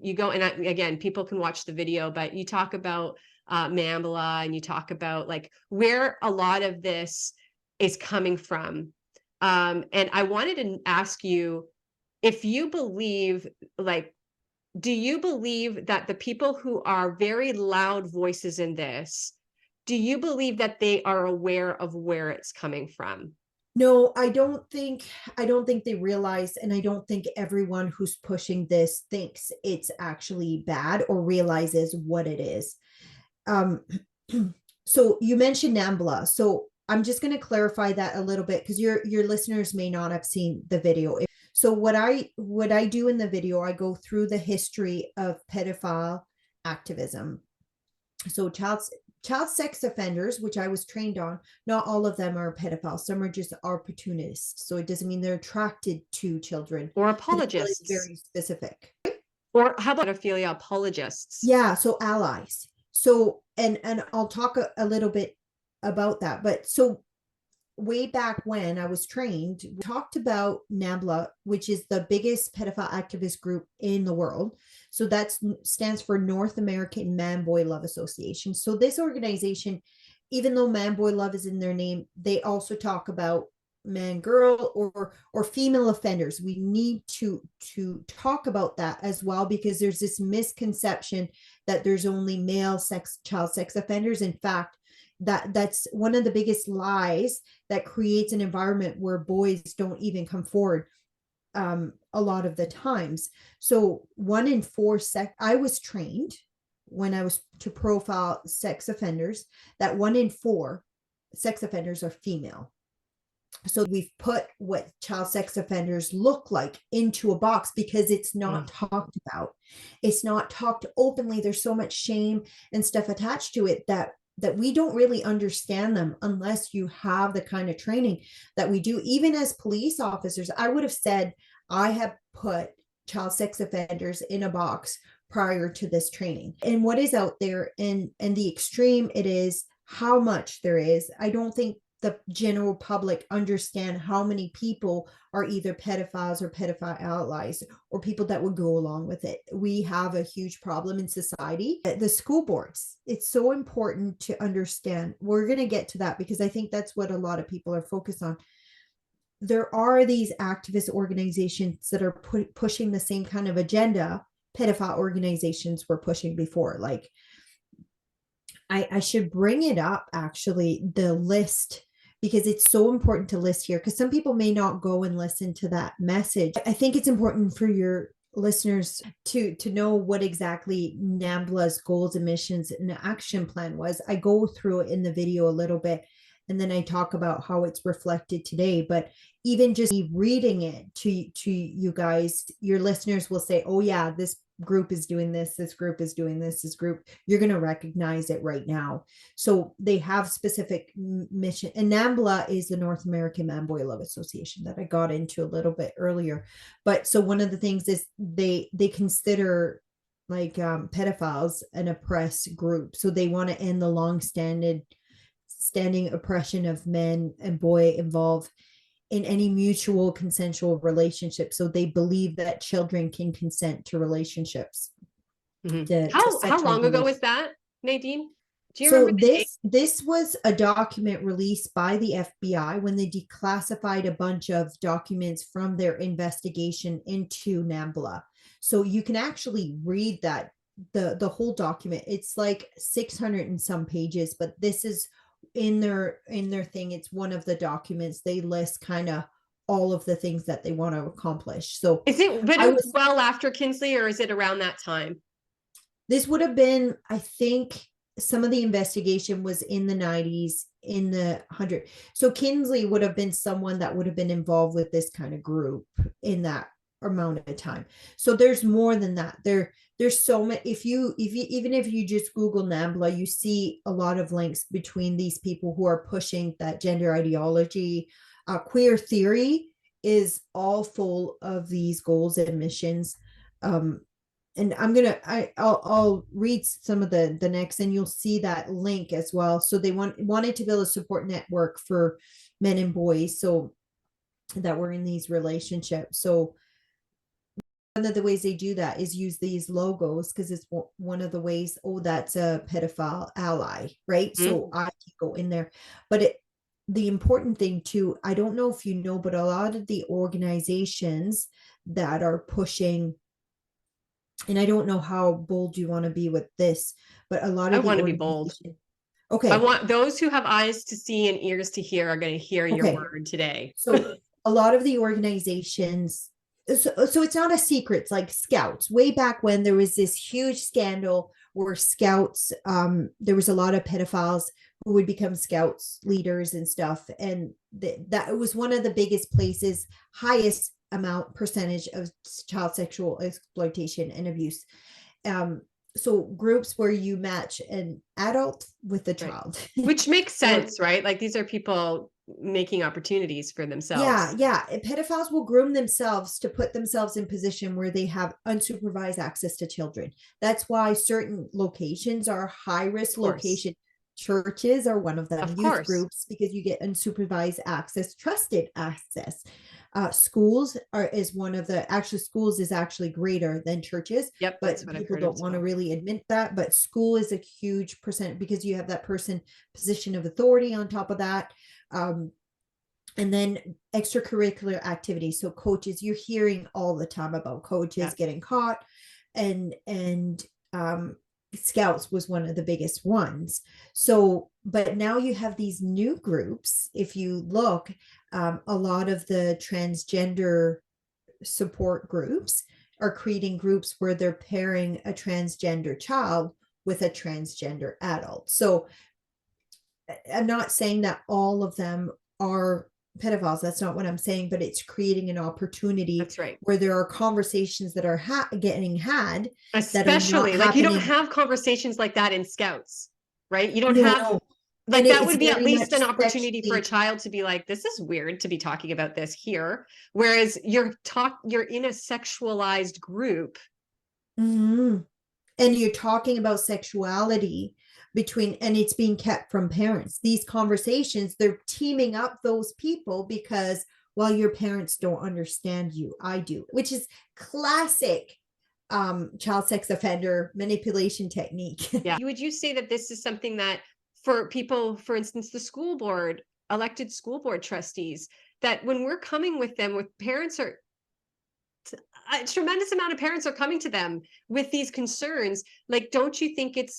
You go, and again, people can watch the video, but you talk about NAMBLA, and you talk about like where a lot of this is coming from. And I wanted to ask you if you believe, like, do you believe that the people who are very loud voices in this, do you believe that they are aware of where it's coming from? No, I don't think they realize, and I don't think everyone who's pushing this thinks it's actually bad or realizes what it is. Um, so you mentioned NAMBLA. So I'm just going to clarify that a little bit because your listeners may not have seen the video. So what I do in the video, I go through the history of pedophile activism. So child sex offenders, which I was trained on, not all of them are pedophiles. Some are just opportunists. So it doesn't mean they're attracted to children. Or Pedophilia is apologists? very specific. Or how about pedophilia apologists? Yeah, so allies. So and I'll talk a little bit about that. But so way back when I was trained, we talked about NAMBLA, which is the biggest pedophile activist group in the world. So that stands for North American Man Boy Love Association. So this organization, even though man boy love is in their name, they also talk about man girl or female offenders. We need to talk about that as well, because there's this misconception that there's only male child sex offenders. In fact, that's one of the biggest lies that creates an environment where boys don't even come forward a lot of the times. So 1 in 4 I was trained when I was to profile sex offenders that 1 in 4 sex offenders are female. So we've put what child sex offenders look like into a box because it's not talked about. It's not talked openly. There's so much shame and stuff attached to it that we don't really understand them unless you have the kind of training that we do. Even as police officers, I would have said I have put child sex offenders in a box prior to this training. And what is out there and the extreme it is, how much there is. I don't think the general public understand how many people are either pedophiles or pedophile allies or people that would go along with it. We have a huge problem in society. The school boards, it's so important to understand. We're going to get to that because I think that's what a lot of people are focused on. There are these activist organizations that are pushing the same kind of agenda pedophile organizations were pushing before. Like, I should bring it up, actually, the list, because it's so important to list here, because some people may not go and listen to that message. I think it's important for your listeners to know what exactly NAMBLA's goals and missions and action plan was. I go through it in the video a little bit, and then I talk about how it's reflected today. But even just reading it to you guys, your listeners will say, oh yeah, this group is doing this group is doing this group, you're going to recognize it right now. So they have specific mission, and NAMBLA is the North American Man Boy Love Association that I got into a little bit earlier. But so one of the things is they consider like pedophiles an oppressed group, so they want to end the long-standing oppression of men and boy involved in any mutual consensual relationship. So they believe that children can consent to relationships. Mm-hmm. To How sexual long ago was relations. that, Nadine? Do you So remember the date? this was a document released by the FBI when they declassified a bunch of documents from their investigation into NAMBLA. So you can actually read that the whole document. It's like 600 and some pages, but this is in their thing. It's one of the documents. They list kind of all of the things that they want to accomplish. So Is it, but I it was was well after Kinsley, or is it around that time? this would have been, I think some of the investigation was in the 90s, in the 100. So Kinsley would have been someone that would have been involved with this kind of group in that amount of time. So there's more than that. There's so many. If you even if you just Google NAMBLA, you see a lot of links between these people who are pushing that gender ideology. Queer theory is all full of these goals and missions. And I'll read some of the next, and you'll see that link as well. So they wanted to build a support network for men and boys so that were in these relationships. So one of the ways they do that is use these logos, because it's one of the ways, oh, that's a pedophile ally, right? So I can go in there. But the important thing too, I don't know if you know, but a lot of the organizations that are pushing, and I don't know how bold you want to be with this, but a lot I of the want to be bold. organizations. I Okay. want those who have eyes to see and ears to hear are going to hear your Okay. word today. So a lot of the organizations, so it's not a secret. It's like Scouts. Way back when, there was this huge scandal where Scouts, there was a lot of pedophiles who would become Scouts leaders and stuff, and that was one of the biggest places, highest amount percentage of child sexual exploitation and abuse. So groups where you match an adult with a child, which makes or sense, right? Like these are people making opportunities for themselves. yeah. Pedophiles will groom themselves to put themselves in position where they have unsupervised access to children. That's why certain locations are high risk location. Churches are one of them. Of Youth course. groups, because you get unsupervised access, trusted access. Schools is one of the, actually schools is actually greater than churches. Yep, but that's what I've people heard don't as want to well. really admit that. But school is a huge percent, because you have that person position of authority on top of that. And then extracurricular activities. So coaches, you're hearing all the time about coaches getting caught, and Scouts was one of the biggest ones. So, but now you have these new groups. If you look, a lot of the transgender support groups are creating groups where they're pairing a transgender child with a transgender adult. So I'm not saying that all of them are pedophiles. That's not what I'm saying, but it's creating an opportunity. That's right. Where there are conversations that are getting had, especially like you don't have conversations like that in Scouts, right? You don't have like that would be at least an opportunity for a child to be like, this is weird to be talking about this here. Whereas you're in a sexualized group. And you're talking about sexuality and it's being kept from parents. These conversations, they're teaming up those people because, well, your parents don't understand you. I do, which is classic child sex offender manipulation technique. Yeah. Would you say that this is something that for people, for instance, the school board, elected school board trustees, that when we're coming with them, with parents are a tremendous amount of parents are coming to them with these concerns, like, don't you think it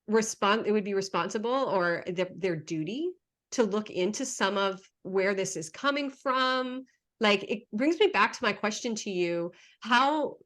would be responsible or their duty to look into some of where this is coming from? Like, it brings me back to my question to you. How,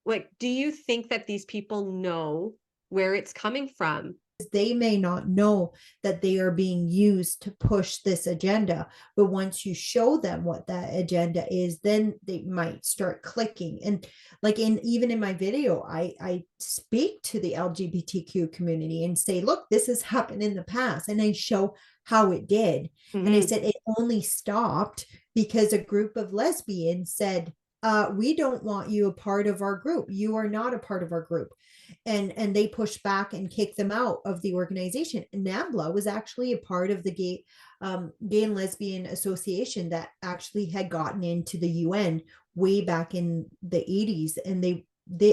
like, do you think that these people know where it's coming from? They may not know that they are being used to push this agenda, but once you show them what that agenda is, then they might start clicking. And like even in my video, I speak to the LGBTQ community and say, look, this has happened in the past, and I show how it did. And I said it only stopped because a group of lesbians said, we don't want you a part of our group. You are not a part of our group. And they pushed back and kicked them out of the organization. And NAMBLA was actually a part of the Gay and Lesbian Association that actually had gotten into the UN way back in the 80s. And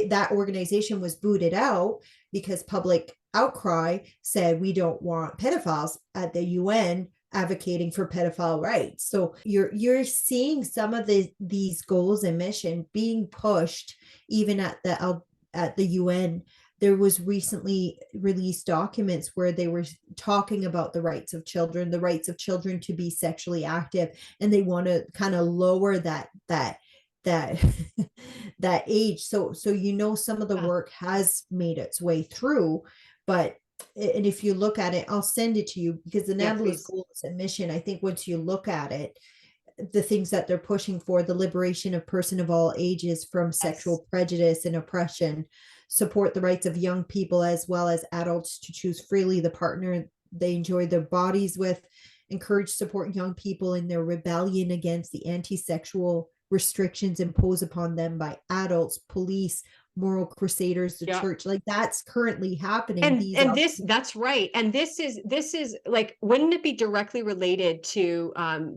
that organization was booted out because public outcry said, we don't want pedophiles at the UN advocating for pedophile rights. So you're seeing some of these goals and mission being pushed even at the UN. There was recently released documents where they were talking about the rights of children to be sexually active, and they want to kind of lower that that age. So some of the work has made its way through, but and if you look at it, I'll send it to you, because the NABLA's goals and mission, I think once you look at it, the things that they're pushing for, the liberation of person of all ages from sexual prejudice and oppression, support the rights of young people as well as adults to choose freely the partner they enjoy their bodies with, encourage support young people in their rebellion against the anti-sexual restrictions imposed upon them by adults, police, moral crusaders, the Yeah. church, like that's currently happening. These And this, that's right. And this is like, wouldn't it be directly related to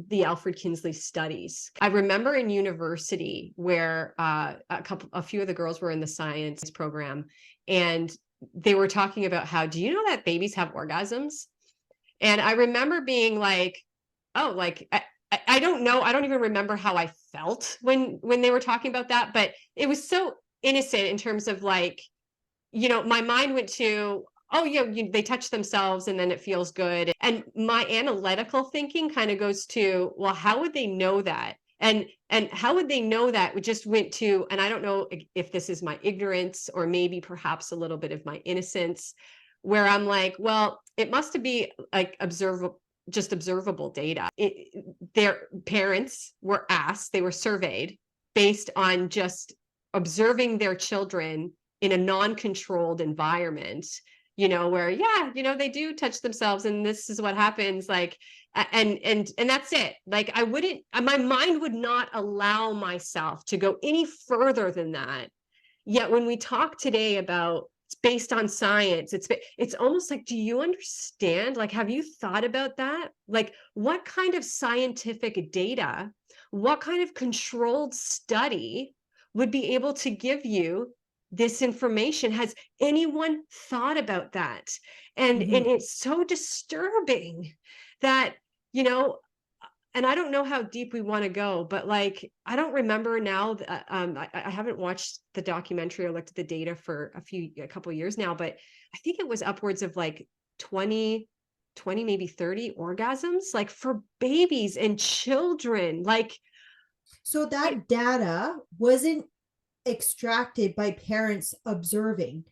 the Alfred Kinsley studies? I remember in university where a few of the girls were in the science program, and they were talking about how, do you know that babies have orgasms? And I remember being like, oh, like I don't know, I don't even remember how I felt when they were talking about that, but it was so innocent in terms of like, you know, my mind went to, oh yeah, they touch themselves and then it feels good. And my analytical thinking kind of goes to, well, how would they know that? And how would they know that? We just went to, and I don't know if this is my ignorance or maybe perhaps a little bit of my innocence, where I'm like, well, it must be like observable data. Their parents were asked, they were surveyed based on just observing their children in a non-controlled environment, you know, where, yeah, you know, they do touch themselves and this is what happens, like, and that's it. Like, I wouldn't, my mind would not allow myself to go any further than that. Yet when we talk today about it's based on science, it's almost like, do you understand? Like, have you thought about that? Like, what kind of scientific data, what kind of controlled study would be able to give you this information? Has anyone thought about that? And it's so disturbing that, you know, and I don't know how deep we want to go, but like, I don't remember now. I haven't watched the documentary or looked at the data for a couple of years now, but I think it was upwards of like 20, maybe 30 orgasms, like for babies and children. Like, So that data wasn't extracted by parents observing.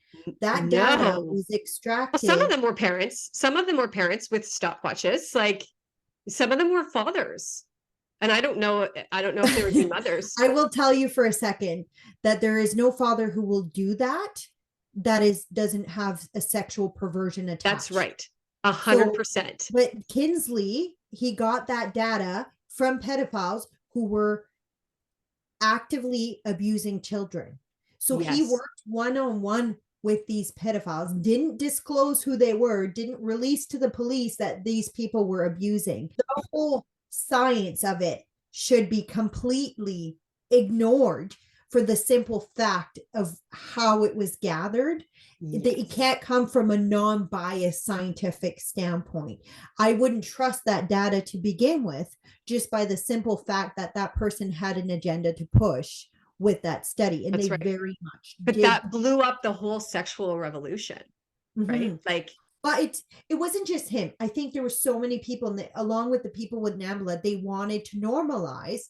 That data no. was Well, some of extracted. them were parents. Some of them were parents with stopwatches. Like, some of them were fathers. And I don't know if there would be mothers. I will tell you for a second that there is no father who will do that doesn't have a sexual perversion That's attached. right. So, 100%. but Kinsley, he got that data from pedophiles who were actively abusing children. So he Yes. worked one-on-one with these pedophiles, didn't disclose who they were, didn't release to the police that these people were abusing. The whole science of it should be completely ignored for the simple fact of how it was gathered. Yes. It can't come from a non-biased scientific standpoint. I wouldn't trust that data to begin with, just by the simple fact that that person had an agenda to push with that study, and That's they right. very much But did. that blew up the whole sexual revolution, right? Like, but it wasn't just him. I think there were so many people, along with the people with NAMBLA, they wanted to normalize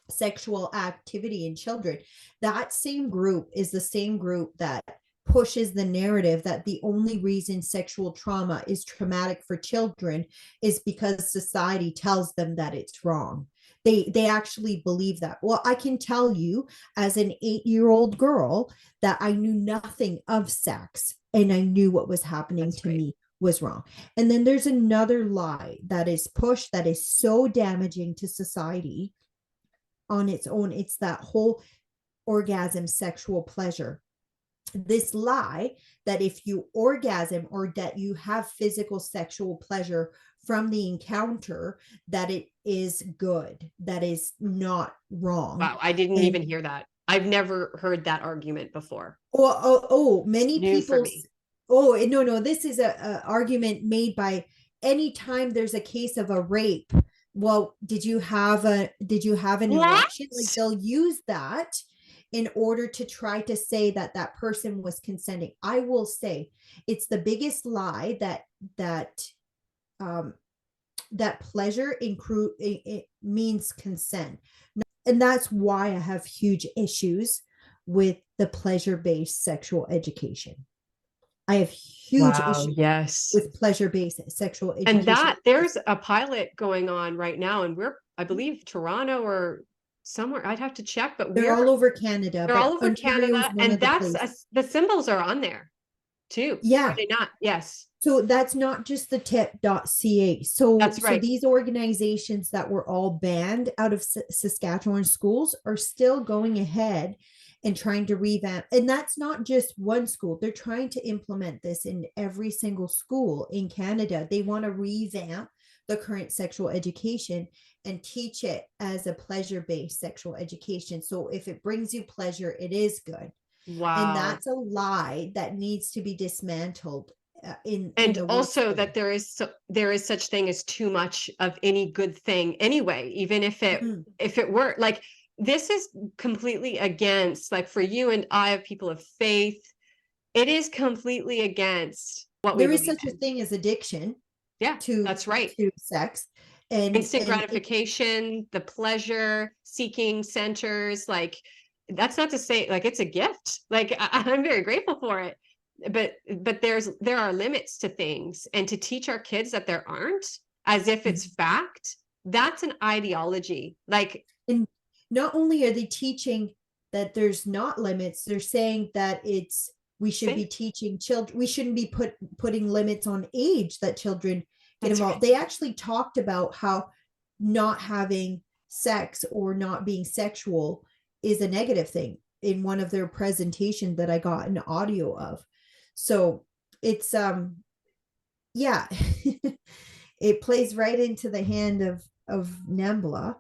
sexual activity in children. That same group is the same group that pushes the narrative that the only reason sexual trauma is traumatic for children is because society tells them that it's wrong. They actually believe that. Well, I can tell you as an 8-year-old girl that I knew nothing of sex, and I knew what was happening to me was wrong. And then there's another lie that is pushed that is so damaging to society on its own. It's that whole orgasm, sexual pleasure. This lie that if you orgasm or that you have physical sexual pleasure from the encounter, that it is good, that is not wrong. wow, I didn't even hear that. I've never heard that argument before. Many people. No, this is a argument made by any time there's a case of a rape. Well, did you have an erection? Like, they'll use that in order to try to say that that person was consenting. I will say it's the biggest lie that pleasure it means consent. And that's why I have huge issues with the pleasure-based sexual education. I have huge issues with pleasure-based sexual education. And that there's a pilot going on right now, and I believe Toronto or somewhere, I'd have to check, but they're all over Canada. They're all over Canada, and the symbols are on there too. Yeah. Are they not? Yes. So that's not just the tip.ca. So that's right. So these organizations that were all banned out of Saskatchewan schools are still going ahead and trying to revamp. And that's not just one school. They're trying to implement this in every single school in Canada. They want to revamp the current sexual education and teach it as a pleasure-based sexual education. So if it brings you pleasure, it is good. And Wow. that's a lie that needs to be dismantled in And the worst also way. that there is such thing as too much of any good thing anyway, even Mhm. if it were like, this is completely against, like, for you and I, people of faith, it is completely against what we There is believe such a in. thing as addiction Yeah, to that's right. sex, and Instant it, gratification, the pleasure seeking centers, like, that's not to say like it's a gift. Like, I'm very grateful for it. But there are limits to things, and to teach our kids that there aren't, as if it's fact, that's an ideology. Like, and not only are they teaching that there's not limits, they're saying that it's we should be safe. teaching children, we shouldn't be putting limits on age that children get That's involved. right. They actually talked about how not having sex or not being sexual is a negative thing in one of their presentations that I got an audio of. So it's yeah, it plays right into the hand of NAMBLA.